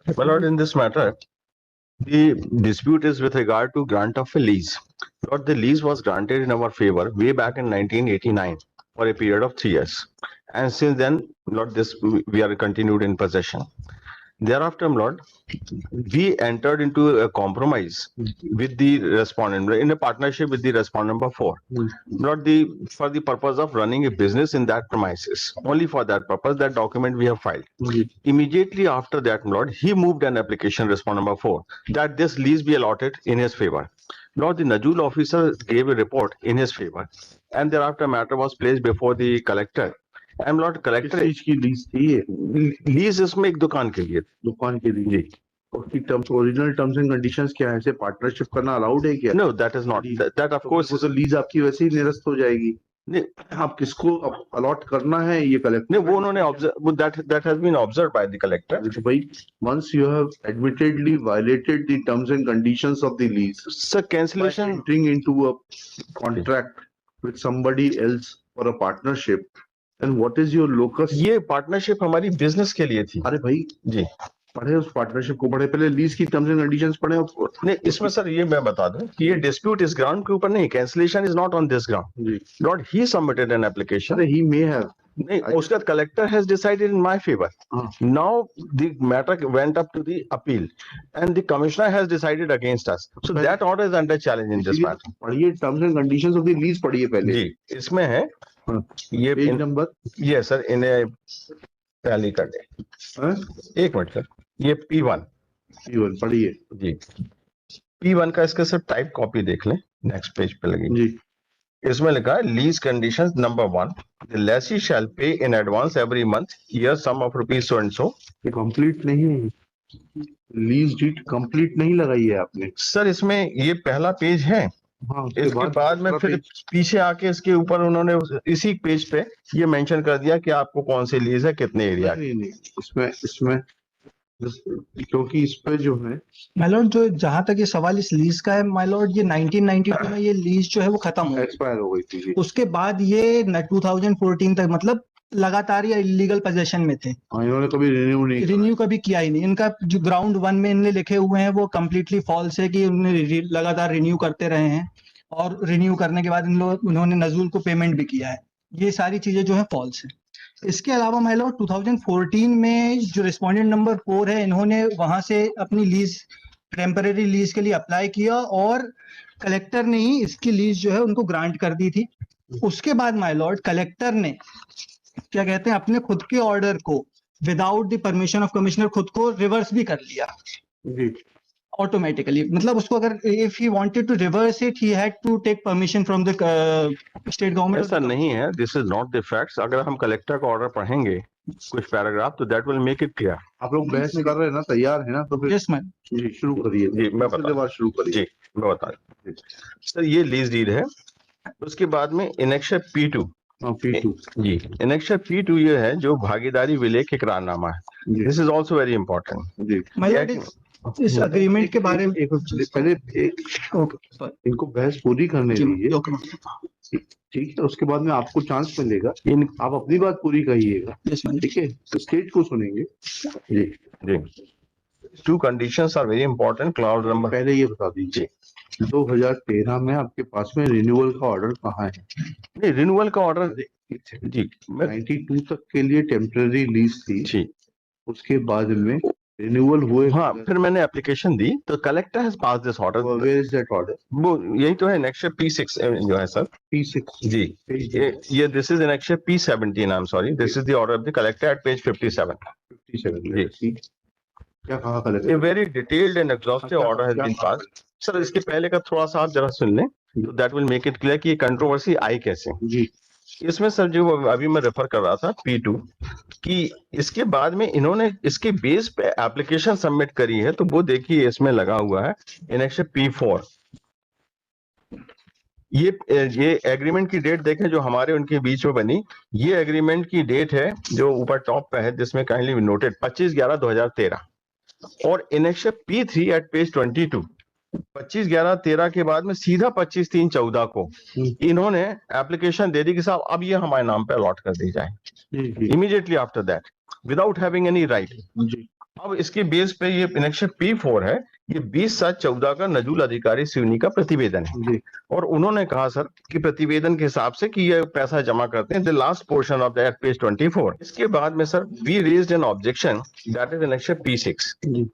My lord, in this matter, the dispute is with regard to grant of a lease. Lord, the lease was granted in our favor way back in 1989 for a period of 3 years. And since then, Lord, this we are continued in possession. Thereafter, Lord, we entered into a compromise with the respondent in a partnership with the respondent number 4. Not the for the purpose of running a business in that premises. Only for that purpose, that document we have filed. Immediately after that, Lord, he moved an application, respondent number 4, that this lease be allotted in his favor. Lord, the Najul officer gave a report in his favor, and thereafter matter was placed before the collector. And Lord, collector किस चीज की lease थी ये? Lease इसमें एक दुकान के लिए दुकान के लिए। जी। उसकी terms, original terms and conditions क्या है? ऐसे पार्टनरशिप करना अलाउड है क्या? No, that is not, that of course तो लीज आपकी वैसे ही निरस्त हो जाएगी। नहीं, आप किसको अलॉट करना है ये कलेक्टर नहीं, वो उन्होंने observe, that has been observed by the collector. तो भाई, once you have admittedly violated the terms and conditions of the lease, sir cancellation entering into a contract with somebody else for a partnership, then what is your locus? ये partnership हमारी business के लिए थी। अरे भाई जी, पढ़े उस partnership को, पढ़े पहले लीज की टर्म्स एंड कंडीशंस पढ़े। नहीं, इसमें सर ये मैं बता दूं कि ये डिस्प्यूट इस ग्राउंड के ऊपर नहीं, cancellation is not on this ground. जी, not he submitted an application. अरे ही मे हैव, नहीं, उसका collector has decided in my favour. Now the matter went up to the appeal and the commissioner has decided against us, so that order is under challenge in this matter. पढ़िए terms and conditions of the lease, पढ़िए पहले। जी, इसमें है ये page number, ये sir इन्हें tally कर दे। एक मिनट सर, ये P1 पढ़िए जी। P1 का इसका सर टाइप कॉपी देख लें, नेक्स्ट पेज पे लगी जी। इसमें लिखा है lease conditions number 1, the lessee shall pay in advance every month here sum of rupees so and so. ये कंप्लीट नहीं है, लीज डीड कंप्लीट नहीं लगाई है आपने सर। इसमें ये पहला पेज है। हाँ, इसके बाद में फिर पीछे आके इसके ऊपर उन्होंने इसी पेज पे ये मेंशन कर दिया कि आपको कौन सी लीज है, कितने एरिया। नहीं, इसमें क्योंकि इस पे जो है माय लॉर्ड, जो जहां तक ये सवाल इस लीज का है माय लॉर्ड, ये 1992 में ये लीज जो है वो खत्म हो एक्सपायर हो गई थी। उसके बाद ये 2014 तक मतलब लगातार ये इलीगल पोजेशन में थे। इन्होंने कभी रिन्यू कभी किया ही नहीं। इनका जो ग्राउंड 1 में इनने लिखे हुए हैं वो कम्प्लीटली फॉल्स है कि उन्होंने लगातार रिन्यू करते रहे हैं और रिन्यू करने के बाद उन्होंने नजूल को पेमेंट भी किया है। ये सारी चीजें जो है फॉल्स है। इसके अलावा माय लॉर्ड 2014 में जो रिस्पोंडेंट नंबर 4 है, इन्होंने वहां से अपनी लीज, टेम्पररी लीज के लिए अप्लाई किया और कलेक्टर ने ही इसकी लीज जो है उनको ग्रांट कर दी थी। उसके बाद माय लॉर्ड कलेक्टर ने क्या कहते हैं अपने खुद के ऑर्डर को without the permission of commissioner खुद को रिवर्स भी कर लिया ऑटोमेटिकली। मतलब उसको अगर if he wanted to reverse it he had to take permission from the state government. ऐसा नहीं है, this is not the facts. अगर हम कलेक्टर का ऑर्डर पढ़ेंगे कुछ पैराग्राफ तो that will make it clear. आप लोग बहस कर रहे हैं ना, तैयार है ना, तो फिर यस मैम जी शुरू करिए। जी मैं बता शुरू करिए। जी मैं बता सर, ये लीज डीड है। उसके बाद में इनेक्शर P2 जी, इनेक्शर P2 ये है जो भागीदारी विलय के करारनामा है। This is also very important जी। इस अग्रीमेंट के बारे में पहले इनको बहस पूरी करने दीजिए, ठीक है? उसके बाद में आपको चांस मिलेगा, आप अपनी बात पूरी कहिएगा, ठीक है? तो स्टेट को सुनेंगे जी जी। Two conditions are very important. Clause number पहले ये बता दीजिए 2013 में आपके पास में रिन्यूअल का ऑर्डर कहाँ है? नहीं, रिन्यूअल का ऑर्डर जी 92 तक के लिए टेम्पररी लीज थी जी, उसके बाद में रिन्यूअल हुए। हाँ, फिर मैंने एप्लीकेशन दी तो collector has pass this order. Where is that order? वो यही तो है, इनेक्शर P6 जो है सर। P6 जी, ये this is annexure P17, I am sorry, this is the order of the collector at page 57 जी। क्या कहा collector? A very detailed and exhaustive order has been passed. Sir इसके पहले का थोड़ा सा आप जरा सुन लें तो that will make it clear कि ये कंट्रोवर्सी आई कैसे जी। इसमें सर जो अभी मैं रेफर कर रहा था P2 कि इसके बाद में इन्होंने इसके बेस पे एप्लीकेशन सबमिट करी है, तो वो देखिए इसमें लगा हुआ है इनेक्शर P4। ये एग्रीमेंट की डेट देखें जो हमारे उनके बीच में बनी। ये एग्रीमेंट की डेट है जो ऊपर टॉप पे है, जिसमें काइंडली नोटेड 25/11/2013 और इनेक्शर P3 एट पेज 22 25/11/13 के बाद में सीधा 25/3/14 को इन्होंने एप्लीकेशन दे दी कि साहब अब ये हमारे नाम पे अलॉट कर दी जाए। Immediately after that without having any right अब इसके बेस पे ये एनेक्शन P4 है, ये 20/7/14 का नजूल अधिकारी सिवनी का प्रतिवेदन है। जी और उन्होंने कहा सर कि प्रतिवेदन के हिसाब से कि ये पैसा जमा करते हैं, the last portion of that page 24। इसके बाद में sir we raised an objection that is annexure P6। जी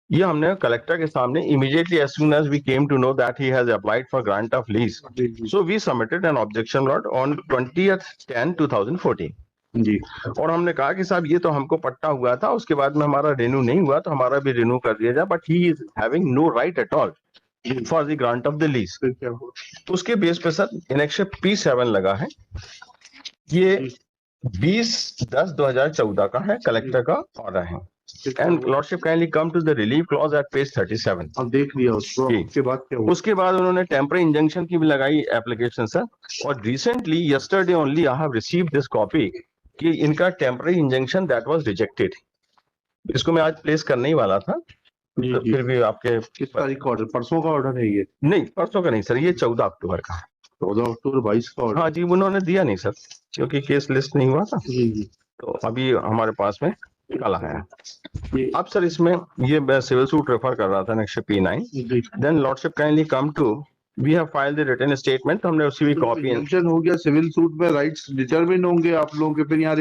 ये हमने कलेक्टर के सामने immediately as soon as we came to know that he has applied for grant of lease, जी so we submitted an objection lodged on 20/10/2014। जी और हमने कहा कि साहब ये तो हमको पट्टा हुआ था, उसके बाद में हमारा रिन्यू नहीं हुआ, तो हमारा भी रिन्यू कर दिया जाए, but he is having no right at all for the grant of the lease. फिर क्या हुआ? उसके बेस पे सर एनेक्शन P7 लगा है, ये 20/10/2014 का है, कलेक्टर का ऑर्डर है। फिर क्या एंड हुआ? Lordship kindly come to the relief clause at page 37। अब देख लिया उसको, जी। उसके बाद क्या हुआ? उसके बाद उन्होंने टेम्पररी इंजंक्शन की भी लगाई एप्लीकेशन सर, और recently yesterday only I have received this copy कि इनका temporary injunction that was rejected. इसको मैं आज प्लेस करने ही वाला था, जी तो जी फिर भी आपके किस तारीख का ऑर्डर? परसों का ऑर्डर है ये? नहीं, परसों का नहीं सर, ये 14 अक्टूबर का है। 14 अक्टूबर 22 का ऑर्डर? हाँ जी, उन्होंने दिया नहीं सर, क्योंकि केस लिस्ट नहीं हुआ था, जी जी तो अभी हमारे पास में कल आया है। ये अब सर इसमें ये मैं सिविल सूट रेफर कर रहा था नेक्स्ट P9। जी then lordship kindly come to we have filed the written statement, तो हमने उसी भी कॉपी इंजंक्शन हो गया, सिविल सूट में राइट्स डिटरमिन होंगे आप लोगों के, फिर यहाँ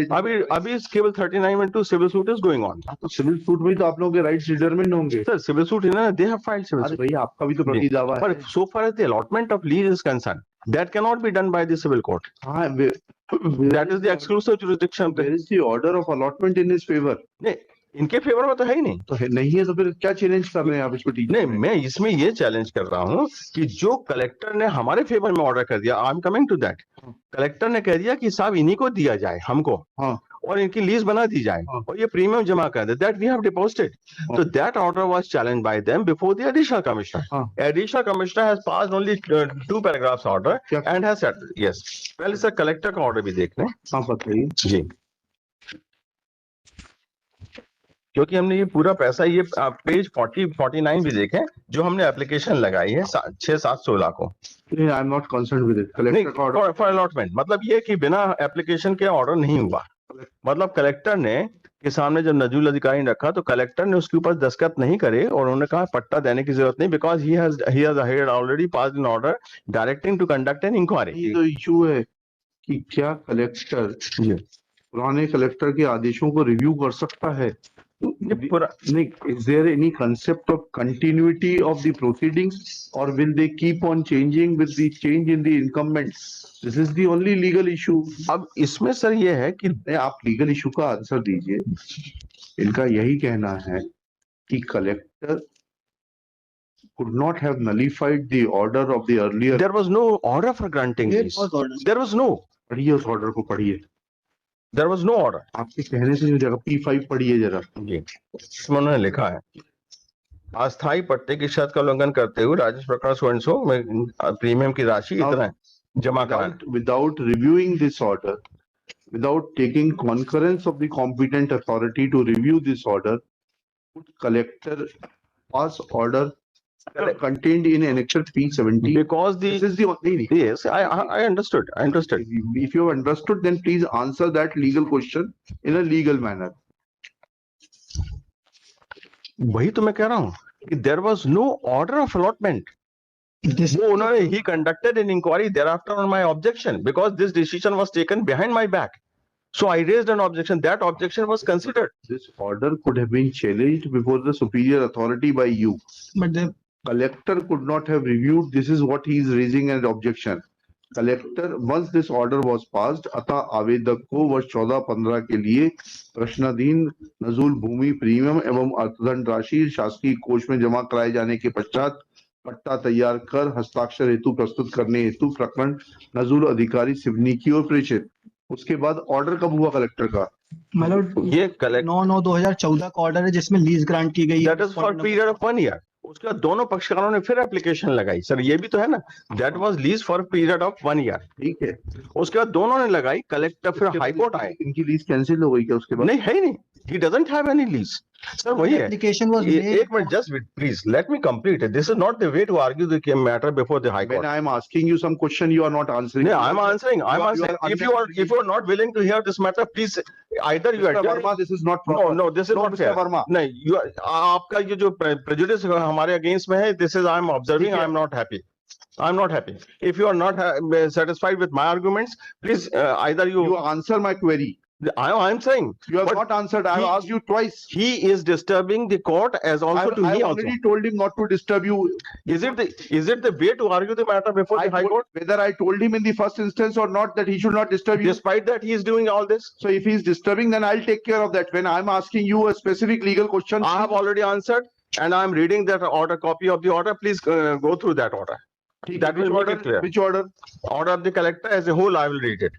अभी केवल 39 civil suit is going on. तो सिविल सूट में तो आप लोगों के राइट्स डिटरमिन होंगे। सर सिविल सूट है ना, दे हैव फाइल्ड सिविल अरे सूट, भैया आपका भी तो प्रति दावा पर है। so far as the allotment of lease is concerned, that cannot be done by the civil court. हाँ, That is the exclusive jurisdiction. Where is the order of allotment in his favor? नहीं, इनके favour में तो है ही नहीं। तो नहीं है तो फिर क्या चैलेंज कर रहे हैं आप इसको? नहीं, मैं इसमें ये चैलेंज कर रहा हूँ कि जो कलेक्टर ने हमारे फेवर में ऑर्डर कर दिया, I am coming to that, collector ने कह दिया कि साहब इन्हीं को दिया जाए हमको, हाँ और इनकी लीज बना दी जाए, हाँ। और ये प्रीमियम जमा कर दे, that we have deposited. So that order was challenged by them before the additional commissioner. हाँ। Additional commissioner has passed only 2 paragraphs order क्या? and has said yes. पहले सर कलेक्टर का ऑर्डर भी देख लें। हाँ बताइए जी, क्योंकि हमने ये पूरा पैसा, ये पेज 49 भी देखें, जो हमने एप्लीकेशन लगाई है 6/7/16 को। I am not concerned with it. नहीं, कलेक्टर का ऑर्डर फॉर अलॉटमेंट, मतलब ये कि बिना एप्लीकेशन के ऑर्डर नहीं हुआ, मतलब कलेक्टर ने के सामने जब नजूल अधिकारी ने रखा तो कलेक्टर ने उसके ऊपर दस्तखत नहीं करे, और उन्होंने कहा पट्टा देने की जरूरत नहीं, because he has already passed an order directing to conduct an inquiry. ये तो इशू है कि क्या कलेक्टर पुराने कलेक्टर के आदेशों को रिव्यू कर सकता है? नहीं, is there any concept of continuity of the proceedings, or will they keep on changing with the change in the incumbents? This is the only legal issue. अब इसमें सर ये है कि आप लीगल इशू का आंसर दीजिए। इनका यही कहना है कि collector could not have nullified the order of the earlier. there was no order for granting this. There was no, पढ़िए उस ऑर्डर को, पढ़िए। there was no order. आपके कहने से जो जगह P5 पढ़िए जरा। जी, इसमें उन्होंने लिखा है, अस्थायी पट्टे की शर्त का उल्लंघन करते हुए राजस्व प्रकरण सो एंड सो में प्रीमियम की राशि इतना जमा कराएं। Without reviewing this order, without taking concurrence of the competent authority to review this order, would collector pass order contained in annexure P70? Because This is the only. yes, I understood. If you have understood, then please answer that legal question in a legal manner. वही तो मैं कह रहा हूँ कि there was no order of allotment. वो उन्होंने he conducted an inquiry thereafter on my objection because this decision was taken behind my back. So I raised an objection. That objection was considered. This order could have been challenged before the superior authority by you. But the Collector could not have reviewed. This is what he is raising an objection. Collector, once this order was passed, अतः आवेदक को वर्ष 14-15 के लिए प्रश्नाधीन नजूल भूमि premium एवं अर्थदंड राशि शासकीय कोष में जमा कराए जाने के पश्चात पट्टा तैयार कर हस्ताक्षर हेतु प्रस्तुत करने हेतु प्रकरण नजूल अधिकारी सिवनी की ओर प्रेषित। उसके बाद ऑर्डर कब हुआ कलेक्टर का? मतलब ये 9/9/2014 का ऑर्डर है जिसमें लीज ग्रांट की गई है। that is for period of 1 year. उसके बाद दोनों पक्षकारों ने फिर एप्लीकेशन लगाई। सर ये भी तो है ना, that was lease for period of 1 year. ठीक है, उसके बाद दोनों ने लगाई, कलेक्टर फिर हाई कोर्ट आए। इनकी लीज कैंसिल हो गई क्या उसके बाद? नहीं, है ही नहीं, He doesn't have any lease. Sir, वही है. Application was made. एक minute, just wait, please let me complete it. This is not the way to argue the matter before the High Court. When I am asking you some question, you are not answering. No, I'm answering. I'm answering. If you are not willing to hear this matter, please either you. Mr. Verma, this is not proper. No, this is not fair. Mr. Verma. नहीं, you आपका ये जो prejudice हमारे against में है, this is I'm observing. I'm not happy. I'm not happy. If you are not satisfied with my arguments, please either you answer my query. I'm saying you have not answered. I have asked you twice. He is disturbing the court as also to me also. I already told him not to disturb you. Is it the way to argue the matter before the High Court? Whether I told him in the first instance or not that he should not disturb you. Despite that, he is doing all this. So if he is disturbing, then I'll take care of that. When I'm asking you a specific legal question, I have already answered, and I'm reading that order, copy of the order. Please go through that order. That will make it clear. Which order? Order of the collector as a whole. I will read it.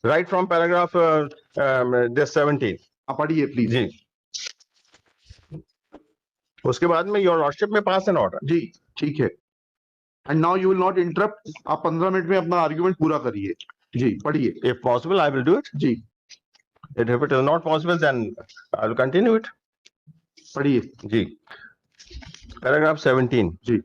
Right from paragraph 17. पढ़िए please जी. उसके बाद में your lordship में पास N order. जी ठीक है. And now you will not interrupt. आप 15 minute में अपना आर्गुमेंट पूरा करिए. जी पढ़िए. If possible I will do it. जी. If it is not possible then I will continue it. पढ़िए. जी. पैराग्राफ 17. जी.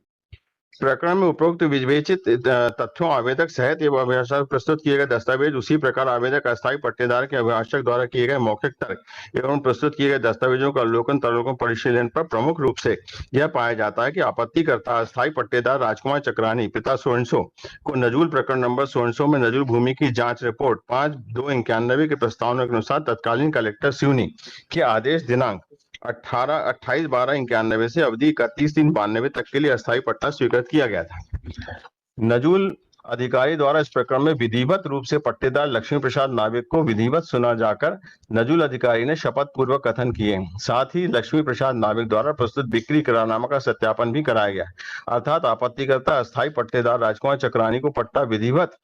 प्रकरण में उपरोक्त विवेचित तथ्यों आवेदक सहित एवं अभिभाषक प्रस्तुत किए गए दस्तावेज उसी प्रकार आवेदक अस्थायी पट्टेदार के अभिभाषक द्वारा किए गए मौखिक तर्क एवं प्रस्तुत किए गए दस्तावेजों का अवलोकन तर्कों परिशीलन पर प्रमुख रूप से यह पाया जाता है कि आपत्तिकर्ता अस्थायी पट्टेदार राजकुमार चक्रानी पिता सोनसो को नजूल प्रकरण नंबर सोनसो में नजूल भूमि की जांच रिपोर्ट 5/2/91 के प्रस्तावना के अनुसार तत्कालीन कलेक्टर सिवनी के आदेश दिनांक 28/12/91 से अवधि 31/3/92 तक के लिए अस्थायी पट्टा स्वीकृत किया गया था. नजूल अधिकारी द्वारा इस प्रकरण में विधिवत रूप से पट्टेदार लक्ष्मी प्रसाद नाविक को विधिवत सुना जाकर नजूल अधिकारी ने शपथ पूर्वक कथन किए. साथ ही लक्ष्मी प्रसाद नाविक द्वारा प्रस्तुत बिक्री करारनामा का सत्यापन भी कराया गया. अर्थात आपत्तिकर्ता अस्थायी पट्टेदार राजकुमार चक्रानी को पट्टा विधिवत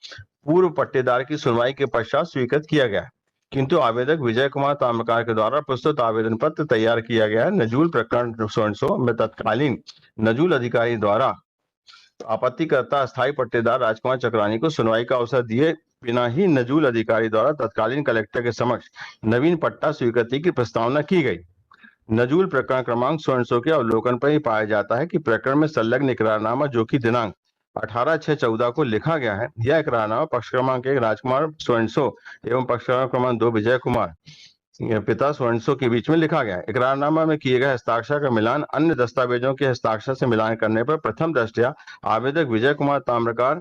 पूर्व पट्टेदार की सुनवाई के पश्चात स्वीकृत किया गया. किंतु आवेदक विजय कुमार ताम्रकार के द्वारा प्रस्तुत आवेदन पत्र तैयार किया गया. नजूल प्रकरण 1600 में तत्कालीन नजूल अधिकारी द्वारा आपत्तिकर्ता अस्थायी पट्टेदार राजकुमार चक्रानी को सुनवाई का अवसर दिए बिना ही नजूल अधिकारी द्वारा तत्कालीन कलेक्टर के समक्ष नवीन पट्टा स्वीकृति की प्रस्तावना की गई. नजूल प्रकरण क्रमांक 1600 के अवलोकन पर ही पाया जाता है कि प्रकरण में संलग्न इकरारनामा जो कि दिनांक 18/6/14 को लिखा गया है, यह इकरारनामा पक्ष क्रमांक 1 राजकुमार सोनसो एवं पक्ष क्रमांक 2 विजय कुमार पिता सोनसो के बीच में लिखा गया है. इकरारनामा में किए गए हस्ताक्षर का मिलान अन्य दस्तावेजों के हस्ताक्षर से मिलान करने पर प्रथम दृष्टया आवेदक विजय कुमार ताम्रकार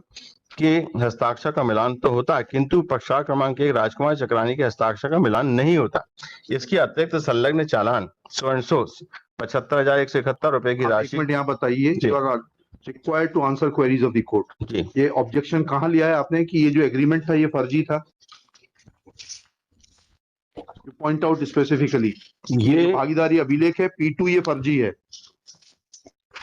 के हस्ताक्षर का मिलान तो होता है, किंतु पक्षकार क्रमांक 1 राजकुमार चक्रानी के हस्ताक्षर का मिलान नहीं होता. इसके अतिरिक्त संलग्न चालान 75,171 रुपए की राशि. यहाँ बताइए. Required to answer queries of the court. ये ऑब्जेक्शन कहाँ लिया है आपने कि ये जो एग्रीमेंट था ये फर्जी था? You point out specifically. ये भागीदारी अभिलेख है P2 ये फर्जी है.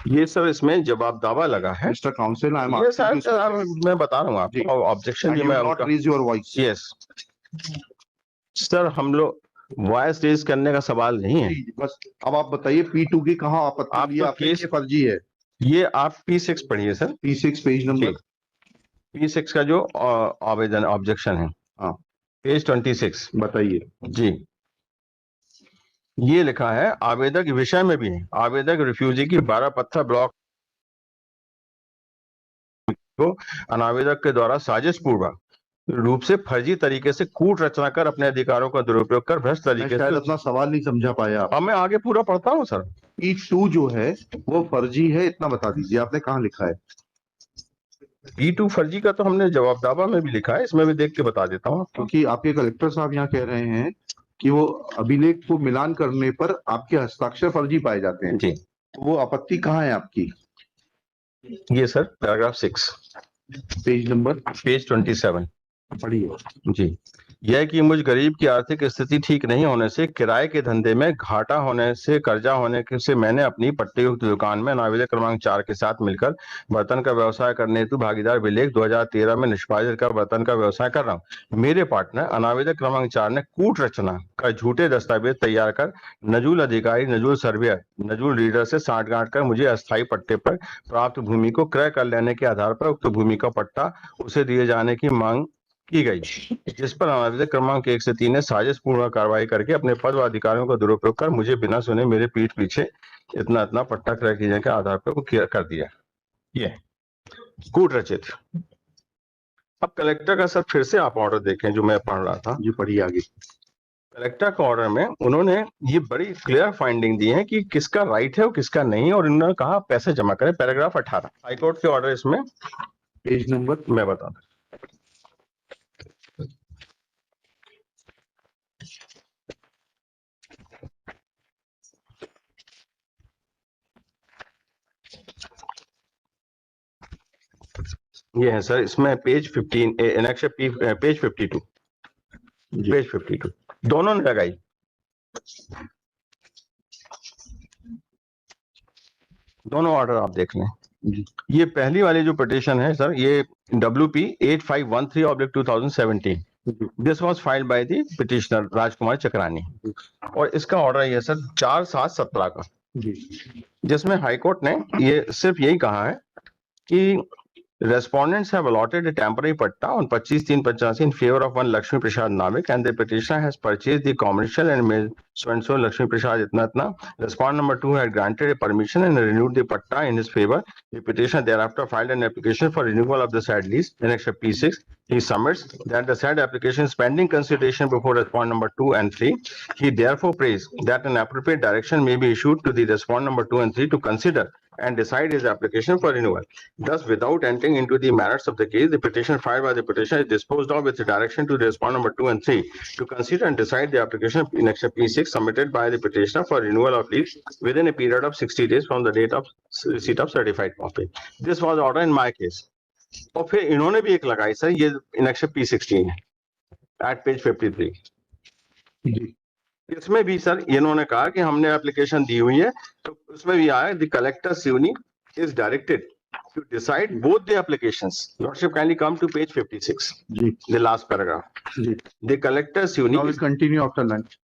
ये सर इसमें जवाब दावा लगा है. मिस्टर काउंसिल मैं बता रहा हूँ आपको ऑब्जेक्शन ये मैं not raise your voice. Yes sir हम लोग वॉइस रेज करने का सवाल नहीं है. बस अब आप बताइए P2 की कहाँ आपत्ति है? केस फर्जी है. ये आप P6 पढ़िए sir. P6 page number P6 का जो आवेदन ऑब्जेक्शन है. हाँ पेज 26 बताइए. जी ये लिखा है आवेदक विषय में भी है. आवेदक रिफ्यूजी की 12 पत्थर ब्लॉक को अनावेदक के द्वारा साजिश पूर्वक रूप से फर्जी तरीके से कूट रचना कर अपने अधिकारों का दुरुपयोग कर भ्रष्ट तरीके से. अपना सवाल नहीं समझा पाया. अब मैं आगे पूरा पढ़ता हूँ सर. P2 जो है वो फर्जी है इतना बता दीजिए. आपने कहाँ लिखा है? P2 फर्जी का तो हमने जवाब दावा में भी लिखा है. इसमें भी देख के बता देता हूँ. क्योंकि आपके कलेक्टर साहब यहाँ कह रहे हैं कि वो अभिलेख को मिलान करने पर आपके हस्ताक्षर फर्जी पाए जाते हैं. जी वो आपत्ति कहाँ है आपकी? ये sir paragraph 6 page number page 27 पढ़िए. जी यह कि मुझ गरीब की आर्थिक स्थिति ठीक नहीं होने से किराए के धंधे में घाटा होने से कर्जा होने से मैंने अपनी पट्टीयुक्त दुकान में अनावेदक क्रमांक 4 के साथ मिलकर बर्तन का व्यवसाय करने हेतु भागीदार विलेख 2013 में निष्पादित कर बर्तन का व्यवसाय कर रहा हूँ. मेरे पार्टनर अनावेदक क्रमांक 4 ने कूट रचना का झूठे दस्तावेज तैयार कर नजूल अधिकारी नजूल सर्वेयर नजूल रीडर से सांठगांठ कर मुझे अस्थायी पट्टे पर प्राप्त भूमि को क्रय कर लेने के आधार पर उक्त भूमि का पट्टा उसे दिए जाने की मांग की गई, जिस पर अनावश्यक क्रमांक 1 से 3 ने साजिशपूर्ण कार्रवाई करके अपने पद व अधिकारियों का दुरुपयोग कर मुझे बिना सुने मेरे पीठ पीछे इतना इतना पट्टा क्रय किए के आधार पर वो कर दिया। ये कूट रचित। अब कलेक्टर का सर फिर से आप ऑर्डर देखें जो मैं पढ़ रहा था। जी पढ़िए आगे। कलेक्टर के ऑर्डर में उन्होंने ये बड़ी क्लियर फाइंडिंग दी है कि किसका राइट है और किसका नहीं, और उन्होंने कहा पैसे जमा करें। पैराग्राफ 18 हाईकोर्ट के ऑर्डर, इसमें पेज नंबर मैं बता दूं, ये है सर, इसमें पेज 15 एनेक्स पेज 52, पेज 52 दोनों ने लगाई। दोनों ऑर्डर आप देख लें। ये पहली वाली जो पिटीशन है सर, ये WP 8513/2017, this was filed by the petitioner Rajkumar Chakrani, और इसका ऑर्डर ये सर 4/7/17 का, जिसमें हाईकोर्ट ने ये सिर्फ यही कहा है कि respondents have allotted a temporary patta on 25/3/85 in favor of one Lakshmi Prasad Navik, and the petitioner has purchased the commercial and made so and so Lakshmi Prasad itna itna. Respondent number 2 had granted a permission and renewed the patta in his favor. The petitioner thereafter filed an application for renewal of the said lease in Annexure P6. He submits that the said application is pending consideration before respondent number 2 and 3. He therefore prays that an appropriate direction may be issued to the respondent number 2 and 3 to consider and decide his application for renewal. Thus, without entering into the merits of the case, the petition filed by the petitioner is disposed of with the direction to the respondent number 2 and 3 to consider and decide the application in Annexure P6 submitted by the petitioner for renewal of lease within a period of 60 days from the date of receipt of certified copy. This was order in my case. और फिर इन्होंने भी एक लगाई sir, ये Annexure P16 है at page 53। इसमें भी सर इन्होंने कहा कि हमने एप्लीकेशन दी हुई है, तो उसमें भी आया the collector Seoni is directed to decide both the applications. Lordship, kindly come to page 56, the last paragraph. The collector Siuni Now we continue after lunch.